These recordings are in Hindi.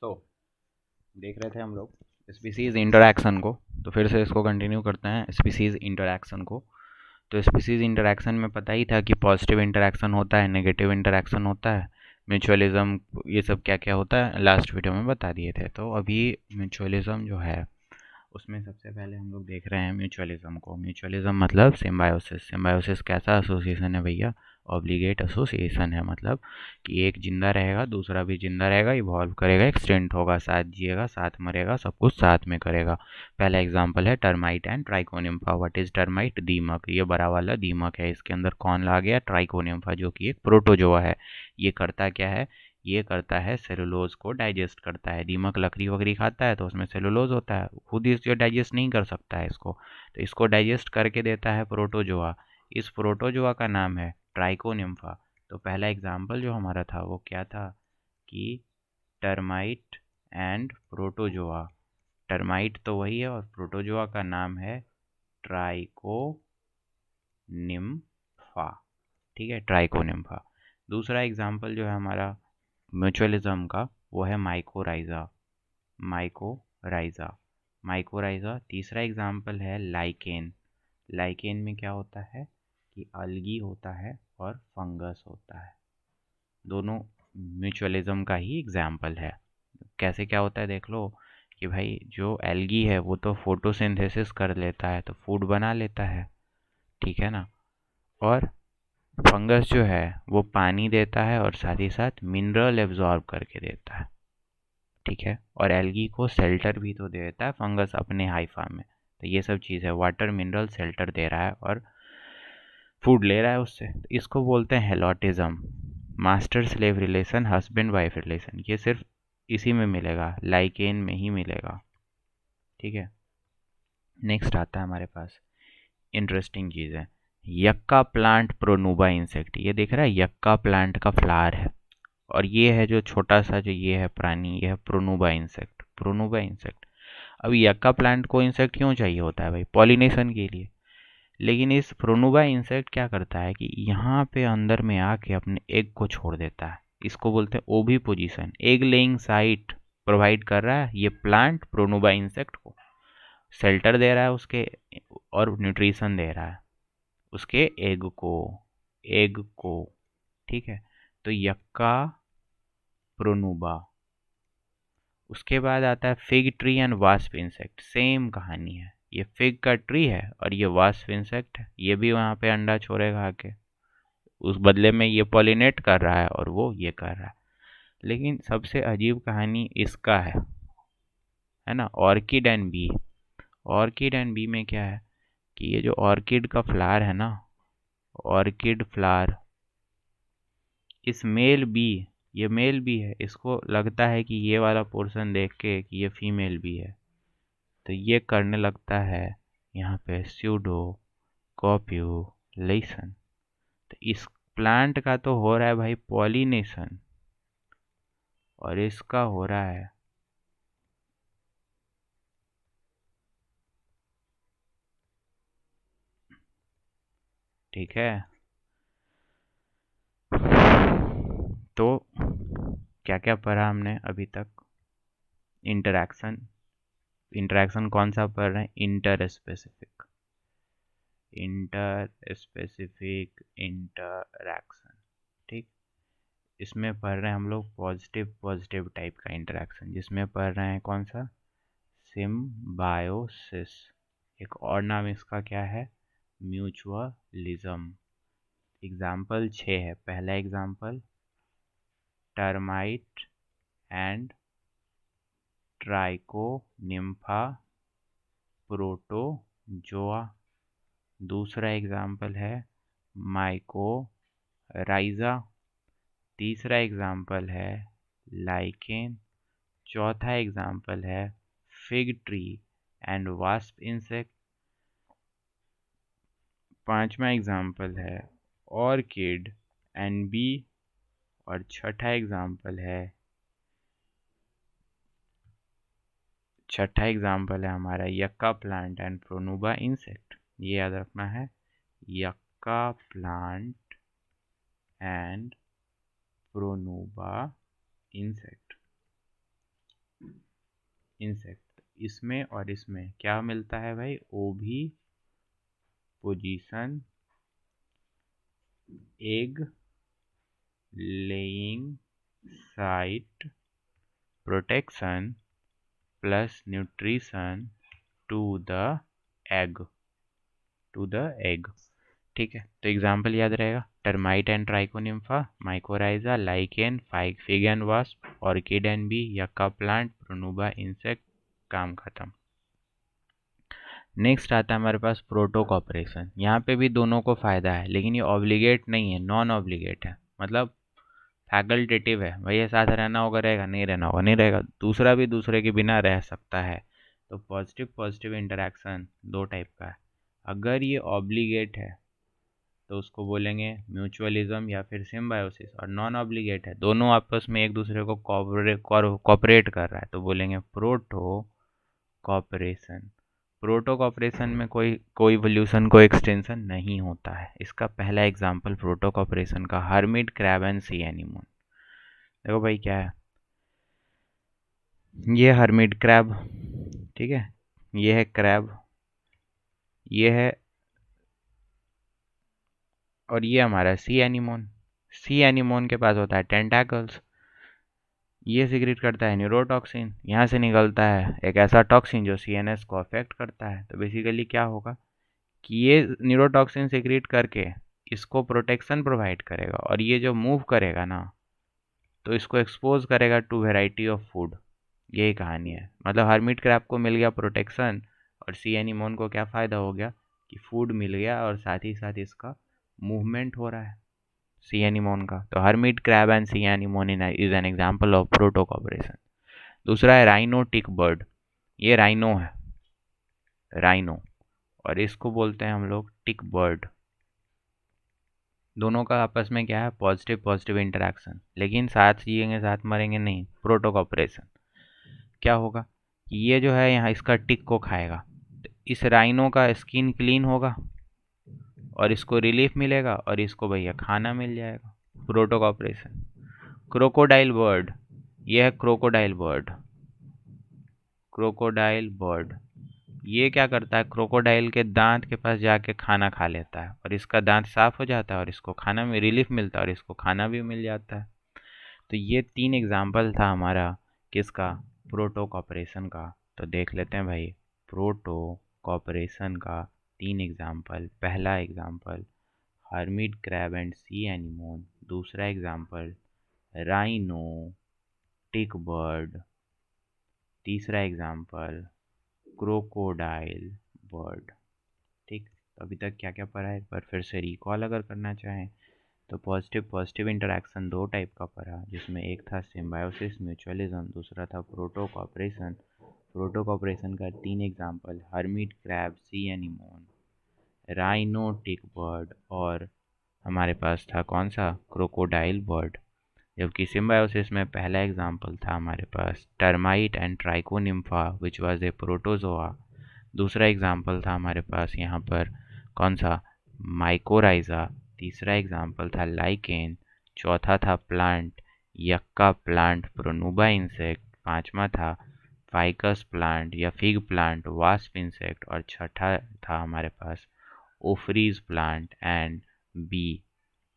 तो देख रहे थे हम लोग स्पीसीज इंटरैक्शन को, तो फिर से इसको कंटिन्यू करते हैं स्पीसीज इंटरैक्शन को। तो स्पीसीज इंटरैक्शन में पता ही था कि पॉजिटिव इंटरैक्शन होता है, नेगेटिव इंटरैक्शन होता है, म्यूचुअलिज्म, ये सब क्या क्या होता है लास्ट वीडियो में बता दिए थे। तो अभी म्यूचुअलिज्म जो है उसमें सबसे पहले हम लोग देख रहे हैं म्यूचुअलिज्म को। म्यूचुअलिज्म मतलब सिम्बायोसिस। सिम्बायोसिस कैसा एसोसिएशन है भैया? ऑब्लिगेट एसोसिएशन है, मतलब कि एक जिंदा रहेगा दूसरा भी जिंदा रहेगा, इवॉल्व करेगा, एक्सटेंट होगा, साथ जिएगा साथ मरेगा, सब कुछ साथ में करेगा। पहला एग्जांपल है termite and Trichonympha. What is termite? दीमक। ये बड़ा वाला दीमक है। इसके अंदर कौन आ गया? ट्राइकोनिम्फा, जो कि एक प्रोटोजोआ है। ये करता क्या है? ये करता है सेलुलोज को डाइजेस्ट करता है। दीमक लकड़ी वकड़ी खाता है तो उसमें सेलुलोज होता है, खुद इसको डाइजेस्ट नहीं कर सकता है इसको, तो इसको डाइजेस्ट करके देता है प्रोटोजोआ। इस प्रोटोजोआ का नाम है ट्राइकोनिम्फा। तो पहला एग्जाम्पल जो हमारा था वो क्या था कि टर्माइट एंड प्रोटोजोआ। टर्माइट तो वही है और प्रोटोजोआ का नाम है ट्राइकोनिम्फा। ठीक है, ट्राइकोनिम्फा। दूसरा एग्जाम्पल जो है हमारा म्यूचुअलिज्म का वो है माइकोराइजा। Mycorrhiza mycorrhiza. तीसरा एग्जाम्पल है लाइकेन। लाइकेन में क्या होता है कि अलगी होता है और फंगस होता है। दोनों म्यूचुअलिज्म का ही एग्जाम्पल है। कैसे क्या होता है देख लो कि भाई जो एल्गी है वो तो फोटोसिंथेसिस कर लेता है, तो फूड बना लेता है, ठीक है ना। और फंगस जो है वो पानी देता है और साथ ही साथ मिनरल एब्जॉर्ब करके देता है, ठीक है। और एल्गी को शेल्टर भी तो देता है फंगस अपने हाइफा में। तो ये सब चीज़ है, वाटर मिनरल शेल्टर दे रहा है और फूड ले रहा है उससे, तो इसको बोलते हैं helotism. Master slave relation, husband wife relation, ये सिर्फ इसी में मिलेगा, लाइकेन में ही मिलेगा, ठीक है। नेक्स्ट आता है हमारे पास इंटरेस्टिंग चीज़ है यक्का प्लांट प्रोनुबा इंसेक्ट। ये देख रहा है यक्का प्लांट का फ्लावर है, और ये है जो छोटा सा जो ये है प्राणी, ये है प्रोनुबा इंसेक्ट। Pronuba insect. अब यक्का प्लांट को इंसेक्ट क्यों चाहिए होता है भाई? पॉलिनेशन के लिए। लेकिन इस प्रोनुबा इंसेक्ट क्या करता है कि यहाँ पे अंदर में आके अपने एग को छोड़ देता है। इसको बोलते हैं ओवी position, egg laying site provide कर रहा है ये प्लांट प्रोनुबा इंसेक्ट को। शेल्टर दे रहा है उसके और न्यूट्रिशन दे रहा है उसके एग को, ठीक है। तो यक्का प्रोनुबा। उसके बाद आता है fig tree and wasp insect. Same कहानी है, ये फिग का ट्री है और ये वास्प इंसेक्ट है। ये भी वहाँ पे अंडा छोड़ेगा आके, उस बदले में ये पॉलिनेट कर रहा है और वो ये कर रहा है। लेकिन सबसे अजीब कहानी इसका है ना, orchid and bee. Orchid and bee में क्या है कि ये जो ऑर्किड का फ्लावर है ना, ऑर्किड फ्लावर, इस मेल बी, ये मेल बी है, इसको लगता है कि ये वाला पोर्शन देख के कि ये फीमेल बी है, तो ये करने लगता है यहाँ पे स्यूडो कॉप्यूलेशन। तो इस प्लांट का तो हो रहा है भाई पॉलिनेशन, और इसका हो रहा है ठीक है। तो क्या क्या पढ़ा हमने अभी तक? इंटरैक्शन। इंटरैक्शन कौन सा पढ़ रहे हैं? Inter specific, inter specific interaction, ठीक। इसमें पढ़ रहे हैं हम लोग पॉजिटिव पॉजिटिव टाइप का इंटरैक्शन, जिसमें पढ़ रहे हैं कौन सा? सिम्बायोसिस। एक और नाम इसका क्या है? म्यूचुअलिज्म। एग्जाम्पल 6 है। पहला example termite and trichonympha protozoa. दूसरा एग्जाम्पल है माइकोराइजा। तीसरा एग्जाम्पल है लाइकेन। चौथा एग्जाम्पल है fig tree and wasp insect. पांचवा एग्जाम्पल है ऑर्किड एंड बी। और छठा एग्जाम्पल है हमारा yucca plant and pronuba insect. ये याद रखना है, yucca plant and pronuba insect. Insect. इसमें और इसमें क्या मिलता है भाई, oviposition egg laying site protection plus nutrition to the egg, ठीक है। तो एग्जाम्पल याद रहेगा, termite and trichonympha, mycorrhiza, lichen, fig and wasp, orchid and bee, yucca plant, pronuba insect. काम खत्म। नेक्स्ट आता है हमारे पास प्रोटोकॉपरेशन। यहाँ पे भी दोनों को फायदा है, लेकिन ये ऑब्लिगेट नहीं है, नॉन ऑब्लिगेट है, मतलब फैकल्टेटिव है। भैया साथ रहना होगा रहेगा, नहीं रहना होगा नहीं रहेगा, दूसरा भी दूसरे के बिना रह सकता है। तो पॉजिटिव पॉजिटिव इंटरेक्शन दो टाइप का है। अगर ये ऑब्लिगेट है तो उसको बोलेंगे म्यूचुअलिज्म या फिर सिम्बायोसिस, और नॉन ऑब्लिगेट है, दोनों आपस में एक दूसरे को कॉपरेट कर रहा है, तो बोलेंगे प्रोटो कॉपरेशन। प्रोटो कॉपरेशन में कोई इवोल्यूशन को एक्सटेंशन नहीं होता है। इसका पहला एग्जांपल प्रोटो कॉपरेशन का hermit crab and sea anemone. देखो भाई क्या है, ये हर्मिट क्रैब, ठीक है, ये है क्रैब, ये है, और ये हमारा सी एनीमोन। सी एनीमोन के पास होता है टेंटाकल्स, ये सिक्रेट करता है न्यूरोटॉक्सिन, यहाँ से निकलता है एक ऐसा टॉक्सिन जो सीएनएस को अफेक्ट करता है। तो बेसिकली क्या होगा कि ये न्यूरोटॉक्सिन सिक्रेट करके इसको प्रोटेक्शन प्रोवाइड करेगा, और ये जो मूव करेगा ना तो इसको एक्सपोज करेगा टू वेराइटी ऑफ फूड। यही कहानी है, मतलब हर्मिट क्रैब को मिल गया प्रोटेक्शन, और सी एनीमोन को क्या फ़ायदा हो गया कि फूड मिल गया, और साथ ही साथ इसका मूवमेंट हो रहा है सी एनीमोन का। तो hermit crab and sea anemone is an example of proto cooperation. दूसरा है राइनो टिक बर्ड। ये राइनो है, राइनो, और इसको बोलते हैं हम लोग टिक बर्ड। दोनों का आपस में क्या है, पॉजिटिव पॉजिटिव इंटरेक्शन, लेकिन साथ जिएंगे साथ मरेंगे नहीं, प्रोटो कॉपरेशन। क्या होगा कि ये जो है यहाँ इसका टिक को खाएगा, तो इस राइनो का स्किन क्लीन होगा और इसको रिलीफ मिलेगा, और इसको भैया खाना मिल जाएगा। Proto corporation. क्रोकोडाइल बर्ड, ये है क्रोकोडाइल बर्ड, क्रोकोडाइल बर्ड। ये क्या करता है, क्रोकोडाइल के दांत के पास जाके खाना खा लेता है, और इसका दांत साफ हो जाता है, और इसको खाना में रिलीफ मिलता है, और इसको खाना भी मिल जाता है। तो ये 3 एग्जाम्पल था हमारा किसका, प्रोटो कॉपरेशन का। तो देख लेते हैं भाई, प्रोटो कॉपरेशन का 3 एग्जाम्पल। पहला example hermit crab and sea anemone, दूसरा एग्जाम्पल राइनो टिक बर्ड, तीसरा एग्जाम्पल क्रोकोडाइल बर्ड। ठीक, तो अभी तक क्या क्या पढ़ा है एक बार फिर से रिकॉल अगर करना चाहें तो पॉजिटिव पॉजिटिव इंटरेक्शन दो टाइप का पढ़ा, जिसमें एक था सिम्बायोसिस म्यूचुअलिज्म, दूसरा था प्रोटो कॉपरेशन। प्रोटो कॉपरेशन का 3 example hermit crab sea anemone, rhino tick bird, और हमारे पास था कौन सा, क्रोकोडाइल बर्ड। जबकि सिम्बायोसिस में पहला एग्जाम्पल था हमारे पास termite and trichonympha which was a protozoa. दूसरा एग्जाम्पल था हमारे पास यहाँ पर कौन सा, माइकोराइजा। तीसरा एग्जाम्पल था लाइकेन। चौथा था प्लांट, यक्का प्लांट प्रोनुबा इंसेक्ट। पांचवा था फाइकस प्लांट या फिग प्लांट वास्प इंसेक्ट। और छठा था हमारे पास ओफ्रीज प्लांट एंड बी।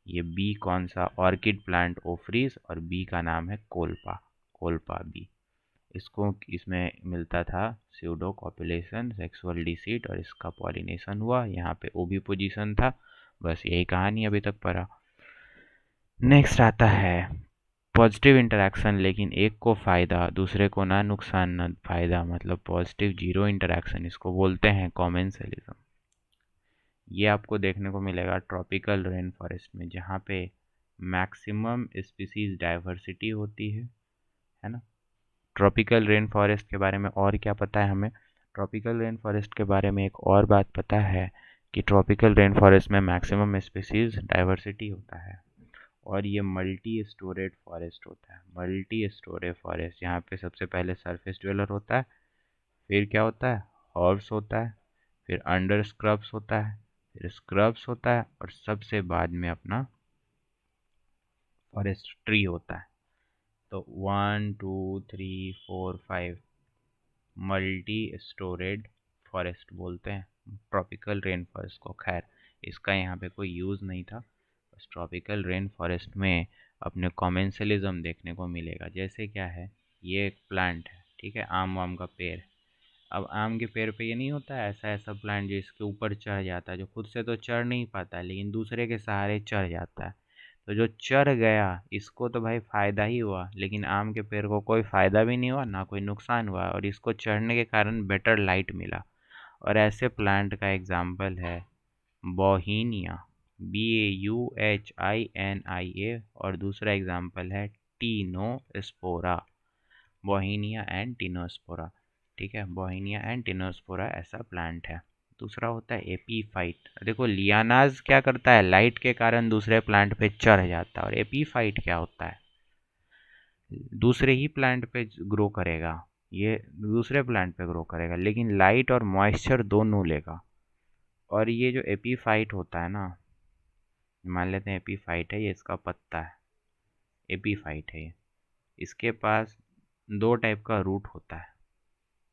ये बी कौन सा, ऑर्किड प्लांट ओफ्रीज, और बी का नाम है कोल्पा, कोल्पा बी। इसको इसमें मिलता था स्यूडो कॉपुलेशन सेक्सुअल डिसीट, और इसका पॉलिनेशन हुआ, यहाँ पे ओवी पोजीशन था। बस यही कहानी अभी तक पढ़ा। नेक्स्ट आता है पॉजिटिव इंटरेक्शन, लेकिन एक को फ़ायदा दूसरे को ना नुकसान ना फ़ायदा, मतलब पॉजिटिव जीरो इंटरेक्शन, इसको बोलते हैं कॉमेंसलिज्म। ये आपको देखने को मिलेगा ट्रॉपिकल रेन फॉरेस्ट में, जहाँ पे मैक्सिमम स्पीसीज डाइवर्सिटी होती है ना। ट्रॉपिकल रेन फॉरेस्ट के बारे में और क्या पता है हमें, ट्रॉपिकल रेन फॉरेस्ट के बारे में एक और बात पता है कि ट्रॉपिकल रेन फॉरेस्ट में मैक्सिमम स्पीसीज डाइवर्सिटी होता है, और ये मल्टी स्टोरेज फॉरेस्ट होता है। मल्टी स्टोरेज फॉरेस्ट, यहाँ पे सबसे पहले सरफेस ड्वेलर होता है, फिर क्या होता है, हॉर्स होता है, फिर अंडर स्क्रब्स होता है, फिर स्क्रब्स होता है, और सबसे बाद में अपना फॉरेस्ट ट्री होता है। तो 1 2 3 4 5 मल्टी स्टोरेड फॉरेस्ट बोलते हैं ट्रॉपिकल रेन फॉरेस्ट को। खैर इसका यहाँ पे कोई यूज़ नहीं था, बस ट्रॉपिकल रेन फॉरेस्ट में अपने कॉमेंसलिज्म देखने को मिलेगा। जैसे क्या है, ये एक प्लांट है, ठीक है, आम वाम का पेड़। अब आम के पेड़ पे ये नहीं होता है ऐसा ऐसा प्लांट जिसके ऊपर चढ़ जाता है, जो खुद से तो चढ़ नहीं पाता है लेकिन दूसरे के सहारे चढ़ जाता है। तो जो चढ़ गया इसको तो भाई फ़ायदा ही हुआ, लेकिन आम के पेड़ को कोई फ़ायदा भी नहीं हुआ ना कोई नुकसान हुआ, और इसको चढ़ने के कारण बेटर लाइट मिला। और ऐसे प्लांट का एग्जाम्पल है बोहीनिया, BAUHINIA, और दूसरा एग्जाम्पल है टीनोस्पोरा, बोहीनिया एंड टीनोस्पोरा। ठीक है, बोहीनिया एंड टीनोस्पोरा ऐसा प्लांट है। दूसरा होता है एपीफाइट। देखो लियानाज क्या करता है, लाइट के कारण दूसरे प्लांट पे चढ़ जाता है, और एपीफाइट क्या होता है, दूसरे ही प्लांट पे ग्रो करेगा, ये दूसरे प्लांट पे ग्रो करेगा लेकिन लाइट और मॉइस्चर दोनों लेगा। और ये जो एपीफाइट होता है ना, मान लेते हैं एपीफाइट है, ये इसका पत्ता है, एपीफाइट है ये, इसके पास दो टाइप का रूट होता है।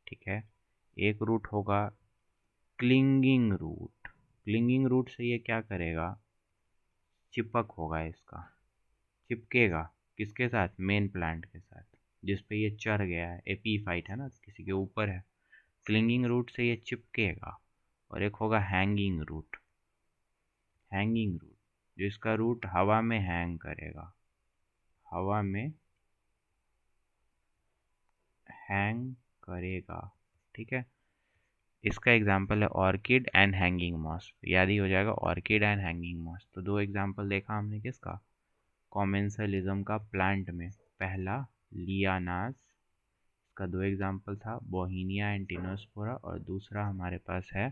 ठीक है, एक रूट होगा क्लिंगिंग रूट। क्लिंगिंग रूट से ये क्या करेगा, चिपक होगा इसका, चिपकेगा किसके साथ, मेन प्लांट के साथ जिस पे ये चढ़ गया है, एपीफाइट है ना, किसी के ऊपर है, क्लिंगिंग रूट से ये चिपकेगा। और एक होगा हैंगिंग रूट। हैंगिंग रूट, जो इसका रूट हवा में हैंग करेगा, हवा में हैंग करेगा। ठीक है, इसका एग्जाम्पल है ऑर्किड एंड हैंगिंग मॉस। याद ही हो जाएगा, ऑर्किड एंड हैंगिंग मॉस। तो दो एग्जाम्पल देखा हमने किसका, कॉमेंसलिज्म का प्लांट में। पहला लियानास, इसका दो एग्जाम्पल था, बोहीनिया एंड टीनोस्पोरा, और दूसरा हमारे पास है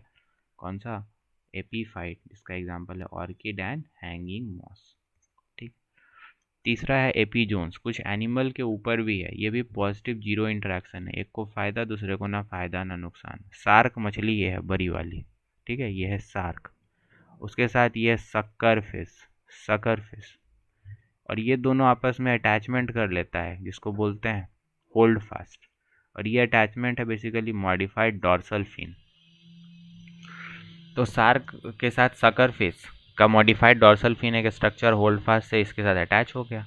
कौन सा, एपीफाइट, जिसका एग्जाम्पल है ऑर्किड एंड हैंगिंग मॉस। ठीक, तीसरा है एपीजोन्स। कुछ एनिमल के ऊपर भी है, ये भी पॉजिटिव जीरो इंटरेक्शन है, एक को फ़ायदा दूसरे को ना फ़ायदा ना नुकसान। शार्क मछली ये है बड़ी वाली, ठीक है, ये है शार्क, उसके साथ ये है सक्कर फिश, सकर फिश, और ये दोनों आपस में अटैचमेंट कर लेता है जिसको बोलते हैं होल्ड फास्ट। और ये अटैचमेंट है बेसिकली मॉडिफाइड डॉर्सल फिन। तो शार्क के साथ सकर फिश का मॉडिफाइड डॉर्सल फिन एक स्ट्रक्चर होल्ड फास्ट से इसके साथ अटैच हो गया।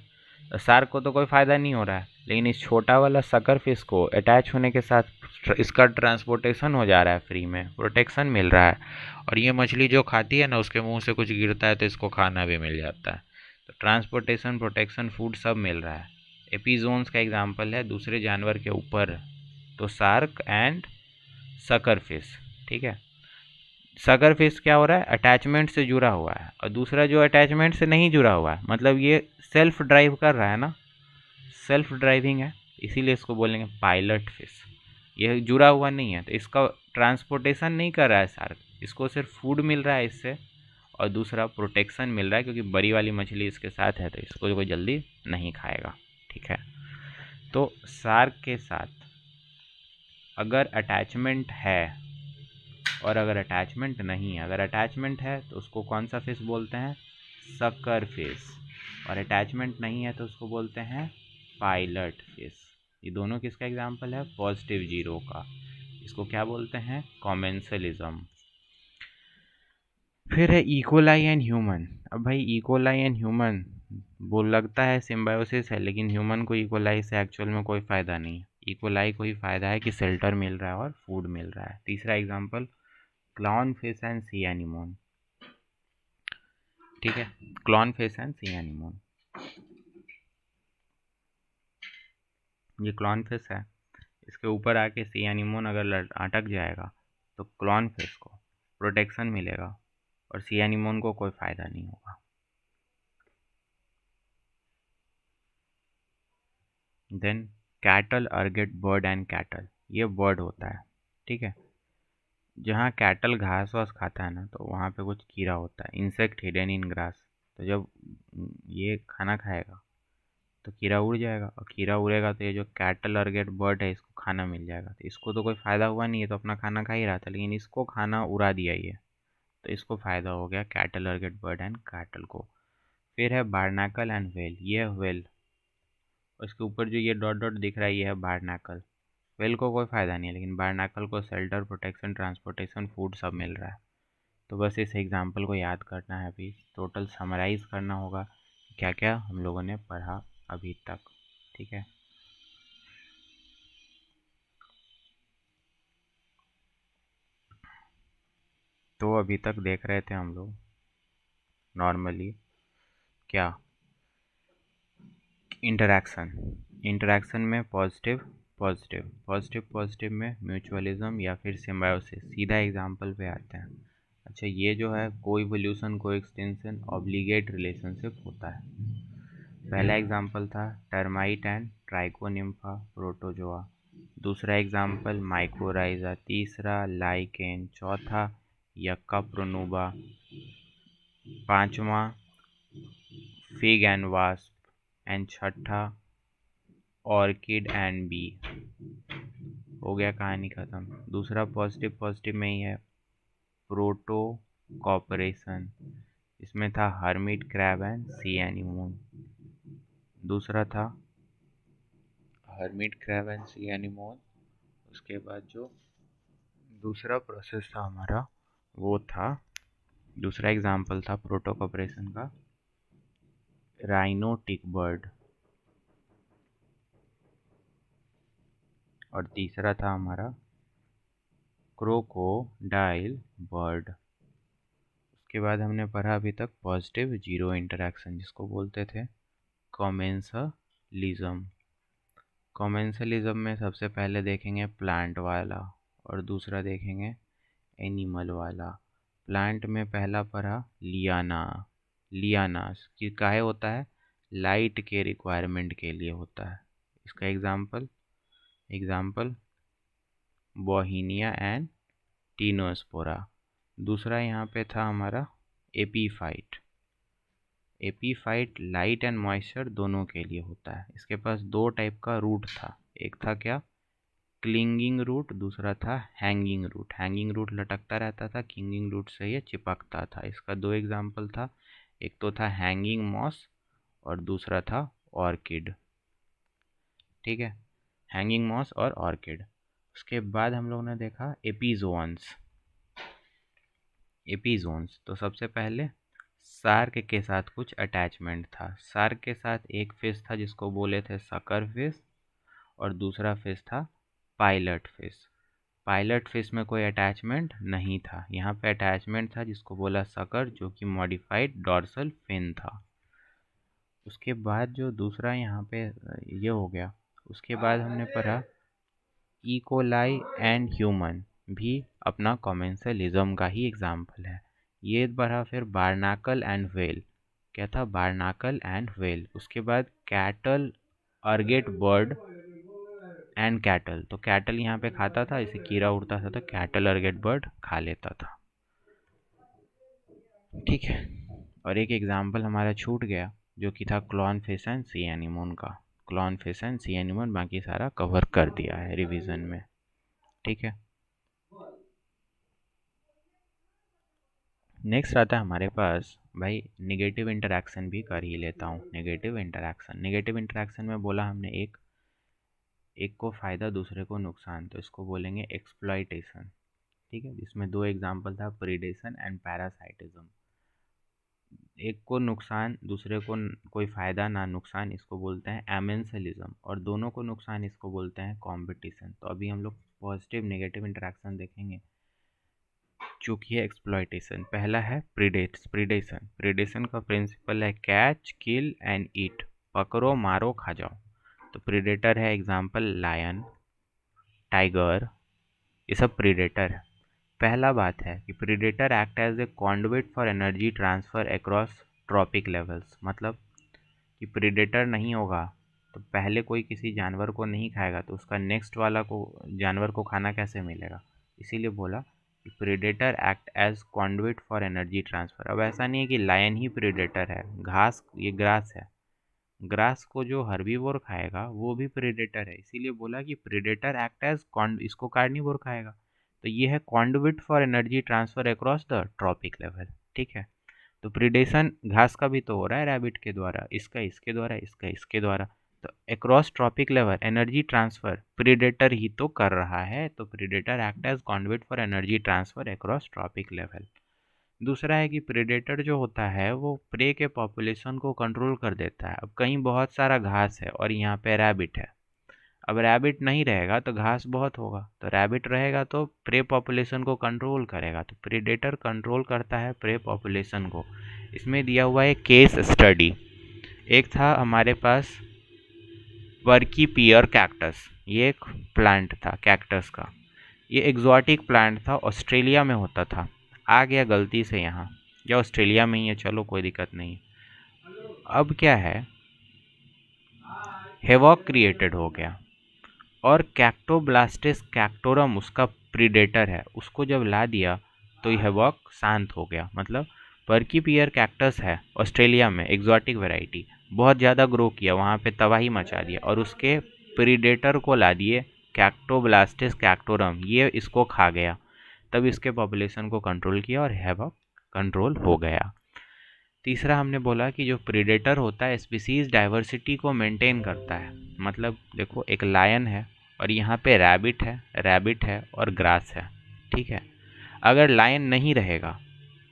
तो शार्क को तो कोई फ़ायदा नहीं हो रहा है, लेकिन इस छोटा वाला सकर फिश को अटैच होने के साथ इसका ट्रांसपोर्टेशन हो जा रहा है, फ्री में प्रोटेक्शन मिल रहा है। और ये मछली जो खाती है ना, उसके मुंह से कुछ गिरता है तो इसको खाना भी मिल जाता है। तो ट्रांसपोर्टेशन, प्रोटेक्शन, फूड सब मिल रहा है। एपीजोन्स का एग्जाम्पल है दूसरे जानवर के ऊपर, तो शार्क एंड सकर फिश। ठीक है, सगर फिश क्या हो रहा है, अटैचमेंट से जुड़ा हुआ है, और दूसरा जो अटैचमेंट से नहीं जुड़ा हुआ है, मतलब ये सेल्फ ड्राइव कर रहा है ना, सेल्फ ड्राइविंग है, इसीलिए इसको बोलेंगे पायलट फिश। ये जुड़ा हुआ नहीं है तो इसका ट्रांसपोर्टेशन नहीं कर रहा है शार्क, इसको सिर्फ फूड मिल रहा है इससे, और दूसरा प्रोटेक्शन मिल रहा है क्योंकि बड़ी वाली मछली इसके साथ है तो इसको कोई जल्दी नहीं खाएगा। ठीक है, तो शार्क के साथ अगर अटैचमेंट है और अगर अटैचमेंट नहीं है, अगर अटैचमेंट है तो उसको कौन सा फिश बोलते हैं, सकर फिश, और अटैचमेंट नहीं है तो उसको बोलते हैं पायलट फिश। ये दोनों किसका एग्जाम्पल है, पॉजिटिव जीरो का। इसको क्या बोलते हैं, कॉमेंसलिज्म। फिर है इकोलाई एंड ह्यूमन। अब भाई इकोलाई एंड ह्यूमन बोल लगता है सिम्बायोसिस है, लेकिन ह्यूमन को इकोलाई से एक्चुअल में कोई फ़ायदा नहीं है। इकोलाई को ही फ़ायदा है कि शेल्टर मिल रहा है और फूड मिल रहा है। तीसरा example clown fish and sea anemone. ठीक है, clone fish and sea anemone, ये क्लॉन फिश है, इसके ऊपर आके सी एनीमोन अगर अटक जाएगा तो क्लॉन फिश को प्रोटेक्शन मिलेगा और सी एनीमोन को कोई फ़ायदा नहीं होगा। देन कैटल अर्गेट बर्ड एंड कैटल, ये बर्ड होता है। ठीक है, जहाँ कैटल घास वास खाता है ना तो वहाँ पे कुछ कीड़ा होता है, इंसेक्ट हिडन इन ग्रास। तो जब ये खाना खाएगा तो कीड़ा उड़ जाएगा, और कीड़ा उड़ेगा तो ये जो कैटल अर्गेट बर्ड है इसको खाना मिल जाएगा। तो इसको तो कोई फ़ायदा हुआ नहीं है, तो अपना खाना खा ही रहा था, लेकिन इसको खाना उड़ा दिया ये, तो इसको फ़ायदा हो गया कैटल अर्गेट बर्ड एंड कैटल को। फिर है बार्नाकल एंड व्हेल, ये है व्हेल, उसके ऊपर जो ये डॉट डॉट दिख रहा है ये है बार्नाकल। व्हेल को कोई फ़ायदा नहीं है, लेकिन बारनाकल को शेल्टर, प्रोटेक्शन, ट्रांसपोर्टेशन, फूड सब मिल रहा है। तो बस इस एग्जाम्पल को याद करना है, अभी टोटल समराइज़ करना होगा क्या क्या हम लोगों ने पढ़ा अभी तक। ठीक है, तो अभी तक देख रहे थे हम लोग नॉर्मली क्या, इंटरैक्शन। इंटरैक्शन में पॉजिटिव पॉजिटिव पॉजिटिव पॉजिटिव में म्यूचुअलिज्म या फिर सिम्बायोसिस, सीधा एग्जाम्पल पे आते हैं। अच्छा, ये जो है कोइवोल्यूशन, कोएक्सटेंशन, ऑब्लिगेट रिलेशनशिप होता है। पहला एग्जाम्पल था टर्माइट एंड ट्राइकोनिम्फा प्रोटोजोआ, दूसरा एग्जाम्पल माइकोराइजा, तीसरा लाइकेन, चौथा यक्का प्रोनुबा, पांचवा फिग एंड वास्प, एंड छठा ऑर्किड एंड बी। हो गया, कहानी ख़त्म। दूसरा पॉजिटिव पॉजिटिव में ही है प्रोटो कॉपरेशन, इसमें था hermit crab and sea anemone. दूसरा था hermit crab and sea anemone. उसके बाद जो दूसरा प्रोसेस था हमारा वो था, दूसरा एग्जाम्पल था प्रोटो कॉपरेशन का राइनोटिक बर्ड, और तीसरा था हमारा क्रोकोडाइल बर्ड। उसके बाद हमने पढ़ा अभी तक पॉजिटिव जीरो इंटरैक्शन, जिसको बोलते थे कॉमेंसलिज्म। कॉमेंसलिज्म में सबसे पहले देखेंगे प्लांट वाला और दूसरा देखेंगे एनिमल वाला। प्लांट में पहला पढ़ा लियाना। लियानास कि काहे होता है, लाइट के रिक्वायरमेंट के लिए होता है। इसका एग्जाम्पल बोहिनिया एंड टीनोस्पोरा। दूसरा यहाँ पे था हमारा epiphyte. Epiphyte light and moisture दोनों के लिए होता है। इसके पास दो टाइप का रूट था, एक था क्या क्लिंगिंग रूट, दूसरा था हैंगिंग रूट। हैंगिंग रूट लटकता रहता था, क्लिंगिंग रूट से ये चिपकता था। इसका दो एग्जाम्पल था, एक तो था हैंगिंग मॉस और दूसरा था ऑर्किड। ठीक है, हैंगिंग मॉस और ऑर्किड। उसके बाद हम लोगों ने देखा एपीजोन्स। एपीजोन्स तो सबसे पहले शार्क के साथ कुछ अटैचमेंट था। शार्क के साथ एक फिश था जिसको बोले थे सकर फिश, और दूसरा फिश था पायलट फिश। पायलट फिश में कोई अटैचमेंट नहीं था, यहाँ पे अटैचमेंट था जिसको बोला सकर, जो कि मॉडिफाइड डॉर्सल फिन था। उसके बाद जो दूसरा यहाँ पे ये हो गया, उसके बाद हमने पढ़ा इकोलाई एंड ह्यूमन भी अपना कॉमेंसलिज्म का ही एग्जाम्पल है। ये बढ़ा फिर बारनाकल एंड व्हेल, क्या था बारनाकल एंड व्हेल। उसके बाद कैटल, अर्गेट बर्ड एंड कैटल, तो कैटल यहाँ पे खाता था, इसे कीड़ा उड़ता था तो कैटल अर्गेट बर्ड खा लेता था। ठीक है, और एक एग्जाम्पल हमारा छूट गया जो कि था clown fish and sea anemone का। Clown fish and sea anemone बाकी सारा कवर कर दिया है रिवीजन में। ठीक है, नेक्स्ट आता है हमारे पास भाई नेगेटिव इंटरैक्शन भी कर ही लेता हूँ। नेगेटिव इंटरैक्शन में बोला हमने एक को फ़ायदा दूसरे को नुकसान, तो इसको बोलेंगे एक्सप्लॉइटेशन। ठीक है, जिसमें दो एग्जाम्पल था प्रीडेशन एंड पैरासाइटिज्म। एक को नुकसान दूसरे को कोई फ़ायदा ना नुकसान, इसको बोलते हैं एमेंसलिज्म, और दोनों को नुकसान इसको बोलते हैं कंपटीशन। तो अभी हम लोग पॉजिटिव नेगेटिव इंटरैक्शन देखेंगे। चूँकि है एक्सप्लॉइटेशन, पहला है प्रीडेशन। प्रीडेशन का प्रिंसिपल है कैच किल एंड ईट, पकड़ो मारो खा जाओ। तो प्रीडेटर है एग्जाम्पल लायन, टाइगर, ये सब प्रीडेटर है। पहला बात है कि predator act as a conduit for energy transfer across trophic levels, मतलब कि प्रीडेटर नहीं होगा तो पहले कोई किसी जानवर को नहीं खाएगा तो उसका नेक्स्ट वाला को जानवर को खाना कैसे मिलेगा। इसीलिए बोला कि predator act as conduit for energy transfer. अब ऐसा नहीं है कि लायन ही प्रीडेटर है, घास, ये ग्रास है, ग्रास को जो हर्बीवोर खाएगा वो भी प्रीडेटर है। इसीलिए बोला कि प्रीडेटर एक्ट एज इसको कार्निवोर खाएगा, तो ये है conduit for energy transfer across the trophic level. ठीक है, तो प्रीडेशन घास का भी तो हो रहा है रैबिट के द्वारा, इसका इसके द्वारा, इसका इसके द्वारा, तो across trophic level energy transfer predator ही तो कर रहा है, तो predator act as conduit for energy transfer across trophic level. दूसरा है कि प्रीडेटर जो होता है वो प्रे के पॉपुलेशन को कंट्रोल कर देता है। अब कहीं बहुत सारा घास है और यहाँ पे रैबिट है, अब रैबिट नहीं रहेगा तो घास बहुत होगा, तो रैबिट रहेगा तो प्रे पॉपुलेशन को कंट्रोल करेगा, तो प्रीडेटर कंट्रोल करता है प्रे पॉपुलेशन को। इसमें दिया हुआ है केस स्टडी। एक था हमारे पास वर्की पियर कैक्टस, ये एक प्लांट था कैक्टस का, ये एग्जॉटिक प्लांट था, ऑस्ट्रेलिया में होता था, आ गया गलती से यहाँ, या ऑस्ट्रेलिया में ही है, चलो कोई दिक्कत नहीं। अब क्या है, हेवॉक क्रिएटेड हो गया और कैक्टोब्लास्टिस कैक्टोरम उसका प्रीडेटर है, उसको जब ला दिया तो ये हेवॉक शांत हो गया। मतलब पर्की पियर कैक्टस है ऑस्ट्रेलिया में, एग्जॉटिक वैरायटी, बहुत ज़्यादा ग्रो किया, वहाँ पे तबाही मचा दिया और उसके प्रीडेटर को ला दिए कैक्टोब्लास्टिस कैक्टोरम, ये इसको खा गया, तब इसके पॉपुलेशन को कंट्रोल किया और हैवॉक कंट्रोल हो गया। तीसरा हमने बोला कि जो प्रीडेटर होता है स्पीसीज डाइवर्सिटी को मेंटेन करता है। मतलब देखो एक लायन है और यहाँ पे रैबिट है और ग्रास है, ठीक है। अगर लायन नहीं रहेगा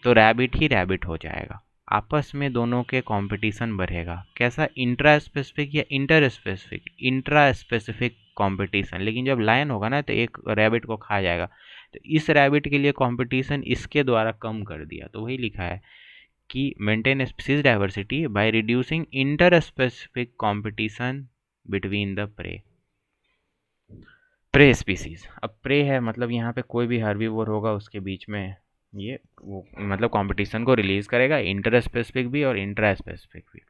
तो रैबिट ही रैबिट हो जाएगा, आपस में दोनों के कंपटीशन बढ़ेगा। कैसा, इंट्रा स्पेसिफिक या inter specific, intra specific competition. लेकिन जब लायन होगा ना तो एक रैबिट को खा जाएगा, तो इस रैबिट के लिए कंपटीशन इसके द्वारा कम कर दिया। तो वही लिखा है कि maintain species diversity by reducing inter specific competition between the prey species. अब प्रे है मतलब यहाँ पे कोई भी हर्बीवोर होगा उसके बीच में ये वो मतलब कंपटीशन को रिलीज करेगा, इंटर स्पेसिफिक भी और इंट्रा स्पेसिफिक भी।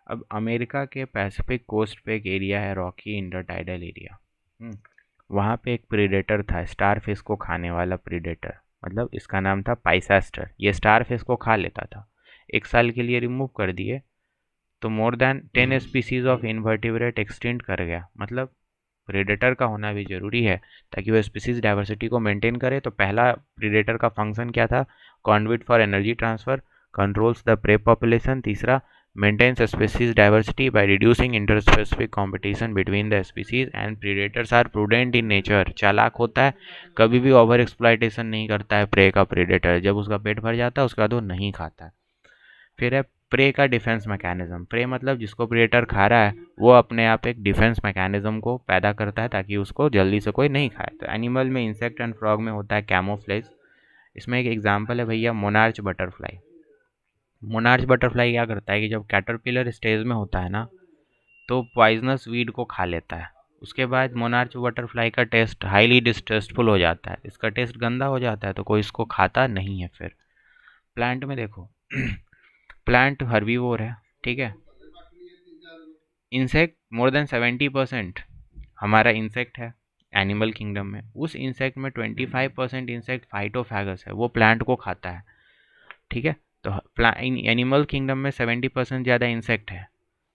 अब अमेरिका के पैसिफिक कोस्ट पे एक एरिया है, रॉकी इंटरटाइडल एरिया, वहाँ पे एक प्रीडेटर था, स्टार फिश को खाने वाला प्रीडेटर, मतलब इसका नाम था पाइसेस्टर। ये स्टार फिश को खा लेता था, 1 साल के लिए रिमूव कर दिए तो more than 10 species of invertebrate extinct कर गया। मतलब प्रीडेटर का होना भी ज़रूरी है ताकि वो स्पीसीज डाइवर्सिटी को मेंटेन करे। तो पहला प्रीडेटर का फंक्शन क्या था, conduit for energy transfer, controls the prey population. तीसरा, maintains species diversity by reducing interspecific competition between the species and predators are prudent in nature, चालाक होता है, कभी भी ओवर एक्सप्लॉइटेशन नहीं करता है प्रे का प्रीडेटर। जब उसका पेट भर जाता है उसके बाद वो नहीं खाता है। फिर है प्रे का डिफेंस मैकेनिज्म। प्रे मतलब जिसको प्रेडेटर खा रहा है वो अपने आप एक डिफेंस मैकेनिज्म को पैदा करता है ताकि उसको जल्दी से कोई नहीं खाए। तो एनिमल में इंसेक्ट एंड फ्रॉग में होता है कैमोफ्लेज। इसमें एक एग्जांपल है भैया मोनार्च बटरफ्लाई। मोनार्च बटरफ्लाई क्या करता है कि जब कैटरपिलर स्टेज में होता है ना तो पॉइजनस वीड को खा लेता है। उसके बाद मोनार्च बटरफ्लाई का टेस्ट हाईली डिस्टेस्टफुल हो जाता है, इसका टेस्ट गंदा हो जाता है तो कोई इसको खाता नहीं है। फिर प्लांट में देखो प्लांट हर्बीवोर है, ठीक है। इंसेक्ट मोर देन 70% हमारा इंसेक्ट है एनिमल किंगडम में। उस इंसेक्ट में 25% इंसेक्ट फाइटोफैगस है, वो प्लांट को खाता है, ठीक है। तो एनिमल किंगडम में 70% ज़्यादा इंसेक्ट है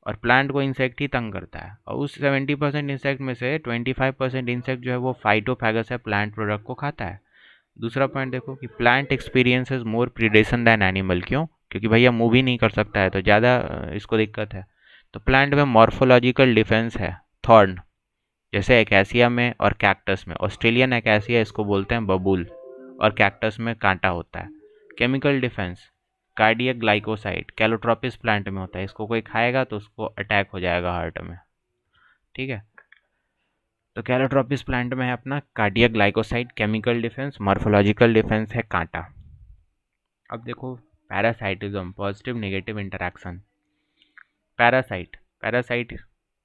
और प्लांट को इंसेक्ट ही तंग करता है। और उस 70% इंसेक्ट में से 25% इंसेक्ट जो है वो फाइटोफैगस है, प्लांट प्रोडक्ट को खाता है। दूसरा पॉइंट देखो कि प्लांट एक्सपीरियंसेस मोर प्रीडेशन दैन एनिमल। क्यों? क्योंकि भैया मूव ही नहीं कर सकता है तो ज़्यादा इसको दिक्कत है। तो प्लांट में मॉर्फोलॉजिकल डिफेंस है, थॉर्न, जैसे एकेसिया में और कैक्टस में। ऑस्ट्रेलियन एकेसिया इसको बोलते हैं बबूल और कैक्टस में कांटा होता है। Chemical defence, cardiac glycoside Calotropis plant में होता है, इसको कोई खाएगा तो उसको अटैक हो जाएगा हार्ट में, ठीक है। तो कैलोट्रोपिस प्लांट में है अपना cardiac glycoside, chemical defence, morphological defence है कांटा। अब देखो parasitism, positive negative interaction. Parasite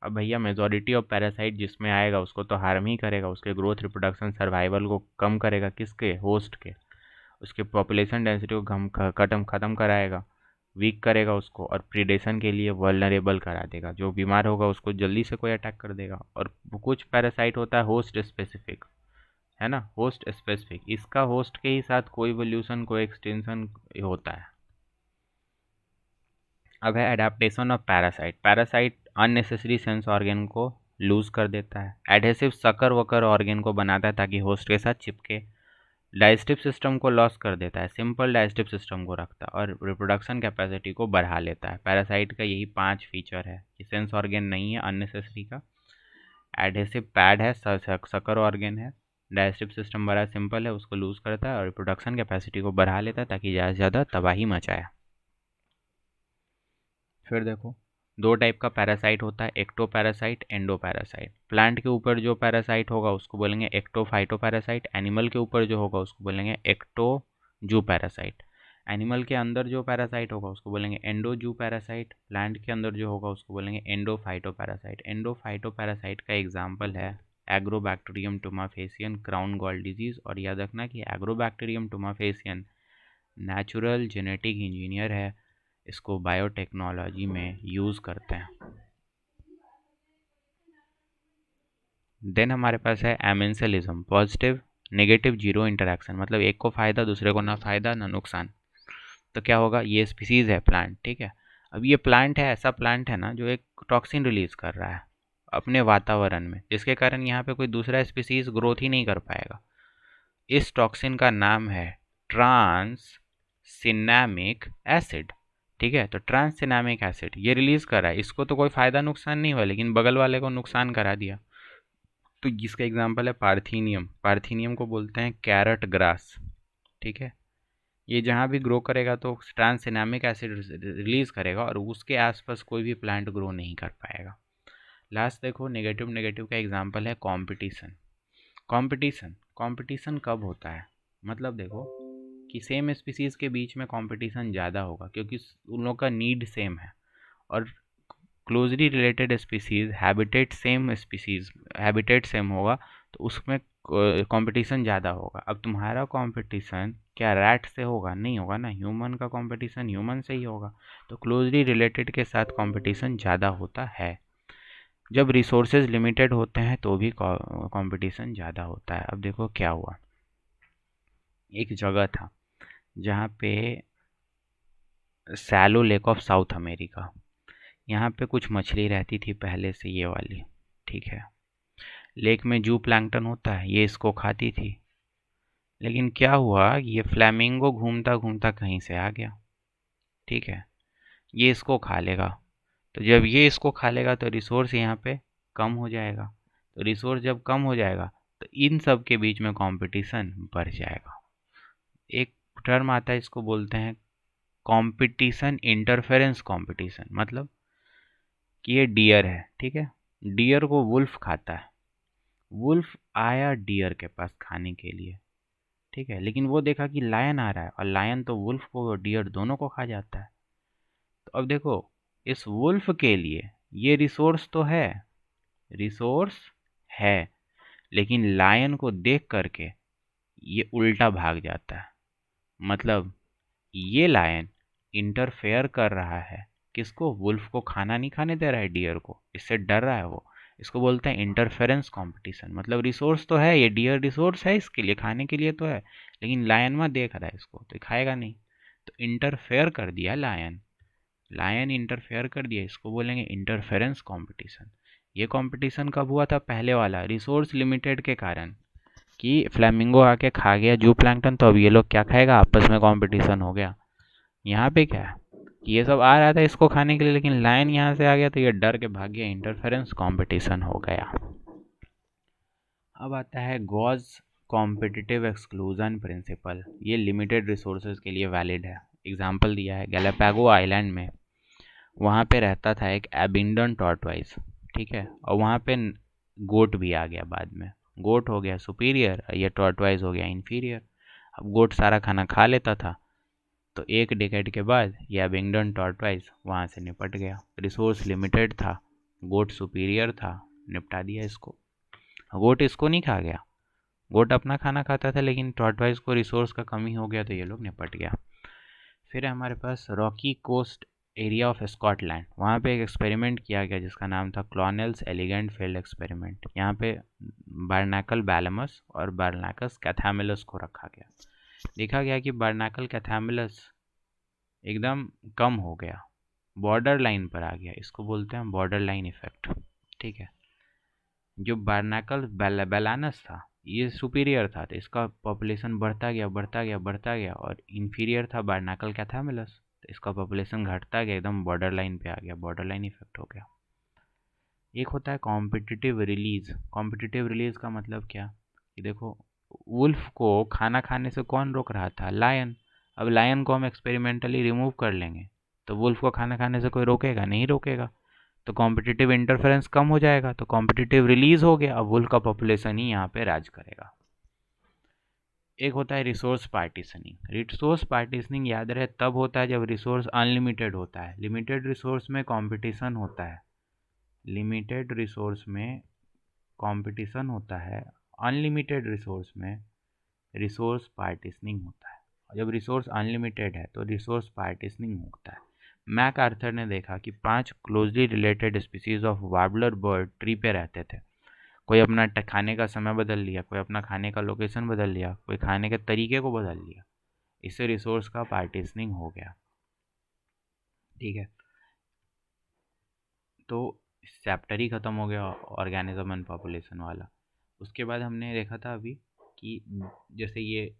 अब भैया मेजॉरिटी ऑफ पैरासाइट जिसमें आएगा उसको तो हार्म ही करेगा, उसके ग्रोथ, रिप्रोडक्शन, सर्वाइवल को कम करेगा, किसके, होस्ट के। उसके पॉपुलेशन डेंसिटी को ख़त्म कराएगा, वीक करेगा उसको, और प्रीडेशन के लिए वल्नरेबल करा देगा। जो बीमार होगा उसको जल्दी से कोई अटैक कर देगा। और कुछ पैरासाइट होता है होस्ट स्पेसिफिक, है ना, होस्ट स्पेसिफिक, इसका होस्ट के ही साथ कोई इवोल्यूशन, कोई एक्सटेंशन होता है। अब है adaptation of parasite unnecessary sense organ को लूज कर देता है, एडहेसिव सकर वकर ऑर्गन को बनाता है ताकि होस्ट के साथ चिपके, डाइजेस्टिव सिस्टम को लॉस कर देता है, सिंपल डाइजेस्टिव सिस्टम को रखता है और रिप्रोडक्शन कैपेसिटी को बढ़ा लेता है। पैरासाइट का यही 5 फीचर है कि सेंस ऑर्गेन नहीं है अननेसेसरी का, एडहेसिव पैड है, सकर ऑर्गेन है, डाइजेस्टिव सिस्टम बड़ा सिंपल है, उसको लूज करता है और रिप्रोडक्शन कैपेसिटी को बढ़ा लेता है ताकि ज़्यादा से ज़्यादा तबाही मचाए। फिर देखो, दो टाइप का पैरासाइट होता है, ecto parasite, endo parasite. Plant के ऊपर जो पैरासाइट होगा उसको बोलेंगे एक्टो फाइटो पैरासाइट, एनिमल के ऊपर जो होगा उसको बोलेंगे एक्टो जू पैरासाइट। एनिमल के अंदर जो पैरासाइट होगा उसको बोलेंगे एंडो जू पैरासाइट, प्लांट के अंदर जो होगा उसको बोलेंगे endo phyto parasite. Endo phyto parasite का एग्जाम्पल है एग्रोबैक्टीरियम टुमाफेसियन, क्राउन गॉल डिजीज। और याद रखना कि एग्रोबैक्टीरियम टुमाफेसियन नेचुरल जेनेटिक इंजीनियर है, इसको बायोटेक्नोलॉजी में यूज़ करते हैं। देन हमारे पास है एमेंसेलिज्म, पॉजिटिव नेगेटिव जीरो इंटरेक्शन, मतलब एक को फ़ायदा दूसरे को ना फ़ायदा ना नुकसान। तो क्या होगा, ये स्पीसीज़ है प्लांट, ठीक है। अब ये प्लांट है, ऐसा प्लांट है ना जो एक टॉक्सिन रिलीज़ कर रहा है अपने वातावरण में, जिसके कारण यहाँ पे कोई दूसरा स्पीसीज़ ग्रोथ ही नहीं कर पाएगा। इस टॉक्सिन का नाम है ट्रांस सिनेमिक एसिड, ठीक है। तो ट्रांस सिनेमिक एसिड ये रिलीज़ करा है, इसको तो कोई फ़ायदा नुकसान नहीं हुआ, लेकिन बगल वाले को नुकसान करा दिया। तो जिसका एग्जांपल है पार्थीनियम, पार्थीनियम को बोलते हैं कैरट ग्रास, ठीक है। ये जहाँ भी ग्रो करेगा तो ट्रांस सिनेमिक एसिड रिलीज़ करेगा और उसके आसपास कोई भी प्लांट ग्रो नहीं कर पाएगा। लास्ट देखो, नेगेटिव नेगेटिव का एग्जांपल है कंपटीशन। कंपटीशन कंपटीशन कब होता है, मतलब देखो कि सेम स्पीसीज़ के बीच में कंपटीशन ज़्यादा होगा क्योंकि उन लोगों का नीड सेम है, और closely related species habitat same होगा तो उसमें कंपटीशन ज़्यादा होगा। अब तुम्हारा कंपटीशन क्या रैट से होगा, नहीं होगा ना, ह्यूमन का कंपटीशन ह्यूमन से ही होगा। तो क्लोजली रिलेटेड के साथ कंपटीशन ज़्यादा होता है। जब रिसोर्सेज लिमिटेड होते हैं तो भी कंपटीशन ज़्यादा होता है। अब देखो क्या हुआ, एक जगह था जहाँ पे shallow lake of South America, यहाँ पे कुछ मछली रहती थी पहले से, ये वाली, ठीक है। लेक में जू प्लैंकटन होता है, ये इसको खाती थी। लेकिन क्या हुआ, ये फ्लैमिंगो घूमता घूमता कहीं से आ गया, ठीक है। ये इसको खा लेगा, तो जब ये इसको खा लेगा तो रिसोर्स यहाँ पे कम हो जाएगा। तो रिसोर्स जब कम हो जाएगा तो इन सब के बीच में कंपटीशन बढ़ जाएगा। एक टर्म आता है, इसको बोलते हैं कंपटीशन इंटरफेरेंस कंपटीशन। मतलब कि ये डियर है, ठीक है, डियर को वुल्फ खाता है, वुल्फ आया डियर के पास खाने के लिए, ठीक है, लेकिन वो देखा कि लायन आ रहा है और लायन तो वुल्फ को और डियर दोनों को खा जाता है। तो अब देखो, इस वुल्फ के लिए ये रिसोर्स तो है, रिसोर्स है, लेकिन लायन को देख करके ये उल्टा भाग जाता है। मतलब ये लायन इंटरफेयर कर रहा है, किसको, वुल्फ को खाना नहीं खाने दे रहा है डियर को, इससे डर रहा है वो। इसको बोलते हैं इंटरफेरेंस कंपटीशन। मतलब रिसोर्स तो है, ये डियर रिसोर्स है इसके लिए, खाने के लिए तो है, लेकिन लायन में देख रहा है इसको तो खाएगा नहीं, तो इंटरफेयर कर दिया लायन, लायन इंटरफेयर कर दिया, इसको बोलेंगे इंटरफेरेंस कंपटीशन। ये कंपटीशन कब हुआ था, पहले वाला रिसोर्स लिमिटेड के कारण, कि फ्लैमिंगो आके खा गया जू प्लैंकटन, तो अब ये लोग क्या खाएगा, आपस में कंपटीशन हो गया। यहाँ पे क्या है कि ये सब आ रहा था इसको खाने के लिए, लेकिन लायन यहाँ से आ गया तो ये डर के भाग गया, इंटरफेरेंस कंपटीशन हो गया। अब आता है गॉज कॉम्पिटिटिव एक्सक्लूजन प्रिंसिपल। ये लिमिटेड रिसोर्सेज के लिए वैलिड है। एग्जाम्पल दिया है गैलापागो आइलैंड में, वहाँ पे रहता था एक एबिंडन टॉर्टवाइस, ठीक है, और वहाँ पे गोट भी आ गया बाद में, गोट हो गया सुपीरियर, ये टॉर्टवाइस हो गया इन्फीरियर। अब गोट सारा खाना खा लेता था, तो एक डेकेड के बाद ये एबिंगडन टॉर्टवाइस वहाँ से निपट गया। रिसोर्स लिमिटेड था, गोट सुपीरियर था, निपटा दिया इसको। गोट इसको नहीं खा गया, गोट अपना खाना खाता था, लेकिन टॉर्टवाइस को रिसोर्स का कमी हो गया तो ये लोग निपट गया। फिर हमारे पास rocky coast area of Scotland, वहाँ पे एक एक्सपेरिमेंट किया गया जिसका नाम था क्लॉनेल्स एलिगेंट फील्ड एक्सपेरिमेंट। यहाँ पे बार्नाकल बैलेमस और बार्नाकस कैथामिलस को रखा गया। देखा गया कि बार्नाकल कैथामिलस एकदम कम हो गया, बॉर्डर लाइन पर आ गया, इसको बोलते हैं बॉर्डर लाइन इफेक्ट, ठीक है। जो बार्नाकल बैलानस था ये सुपीरियर था तो इसका पॉपुलेशन बढ़ता गया बढ़ता गया बढ़ता गया, और इन्फीरियर था बारनाकल कैथामिलस तो इसका पॉपुलेशन घटता गया, एकदम बॉर्डर लाइन पे आ गया, बॉर्डर लाइन इफेक्ट हो गया। एक होता है कॉम्पिटिटिव रिलीज। कॉम्पिटिटिव रिलीज का मतलब क्या कि देखो, वुल्फ को खाना खाने से कौन रोक रहा था? लायन। अब लायन को हम एक्सपेरिमेंटली रिमूव कर लेंगे तो वुल्फ को खाना खाने से कोई रोकेगा नहीं, रोकेगा, तो कॉम्पिटिटिव इंटरफेरेंस कम हो जाएगा, तो कॉम्पिटिटिव रिलीज हो गया, अब वुल्फ का पॉपुलेशन ही यहाँ पे राज करेगा। एक होता है रिसोर्स पार्टीशनिंग। रिसोर्स पार्टीशनिंग याद रहे तब होता है जब रिसोर्स अनलिमिटेड होता है। लिमिटेड रिसोर्स में कंपटीशन होता है, लिमिटेड रिसोर्स में कंपटीशन होता है, अनलिमिटेड रिसोर्स में रिसोर्स पार्टीशनिंग होता है। और जब रिसोर्स अनलिमिटेड है तो रिसोर्स पार्टीशनिंग होता है। मैक आर्थर ने देखा कि 5 closely related species of warbler bird tree पे रहते थे। कोई अपना खाने का समय बदल लिया, कोई अपना खाने का लोकेशन बदल लिया, कोई खाने के तरीके को बदल लिया, इससे रिसोर्स का पार्टीशनिंग हो गया। ठीक है, तो चैप्टर ही ख़त्म हो गया ऑर्गेनिज्म एंड पॉपुलेशन वाला। उसके बाद हमने देखा था अभी कि जैसे ये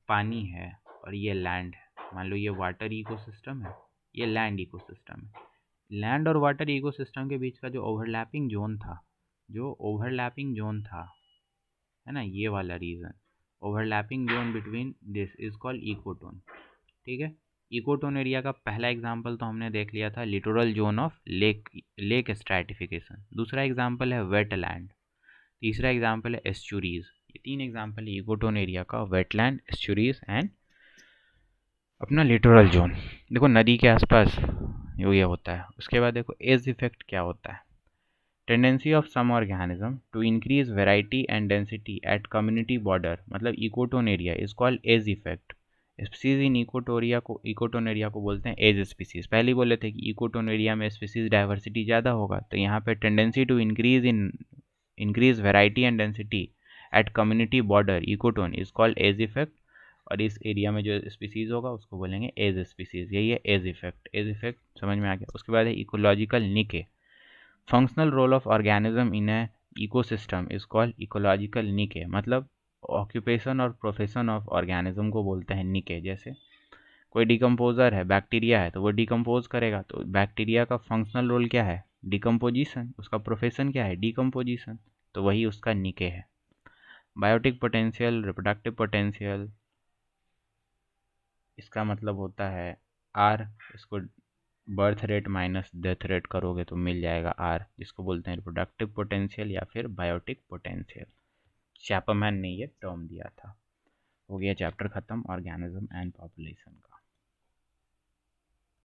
पानी है और ये लैंड है, मान लो ये वाटर इकोसिस्टम है, ये लैंड इकोसिस्टम है। लैंड और वाटर इकोसिस्टम के बीच का जो ओवरलैपिंग जोन था, जो ओवरलैपिंग जोन था, है ना, ये वाला region, overlapping zone between this is called ecotone. ठीक है, इकोटोन एरिया का पहला एग्जांपल तो हमने देख लिया था, littoral zone of lake stratification. दूसरा एग्जांपल है वेटलैंड, तीसरा एग्जांपल है एस्चुरीज। ये 3 एग्जांपल है इकोटोन एरिया का, वेटलैंड, एस्चुरीज एंड अपना लिटोरल जोन। देखो नदी के आसपास ये होता है। उसके बाद देखो एज इफेक्ट क्या होता है। Tendency of some organism to increase variety and density at community border, मतलब ecotone area is called edge effect. Species in ecotone area को बोलते हैं एज स्पीसीज। पहले बोले थे कि इकोटोन एरिया में स्पीसीज डाइवर्सिटी ज़्यादा होगा, तो यहाँ पे tendency to increase variety and density at community border ecotone is called edge effect. और इस एरिया में जो स्पीसीज होगा उसको बोलेंगे एज स्पीसीज। यही है एज इफेक्ट। एज इफेक्ट समझ में आ गया। उसके बाद है ecological niche. Functional role of organism in a ecosystem is called ecological niche, मतलब ऑक्यूपेशन और प्रोफेशन ऑफ ऑर्गेनिज्म को बोलते हैं निके। जैसे कोई डिकम्पोजर है, बैक्टीरिया है, तो वो डिकम्पोज करेगा, तो बैक्टीरिया का फंक्शनल रोल क्या है? डिकम्पोजिशन। उसका प्रोफेशन क्या है? डिकम्पोजिशन, तो वही उसका निके है। बायोटिक पोटेंशियल, रिप्रोडक्टिव पोटेंशियल, इसका मतलब होता है आर। इसको birth rate minus death rate करोगे तो मिल जाएगा आर, जिसको बोलते हैं रिप्रोडक्टिव पोटेंशियल या फिर बायोटिक पोटेंशियल। चैपमैन ने ये टर्म दिया था। हो गया चैप्टर ख़त्म ऑर्गेनिज्म एंड पॉपुलेशन का।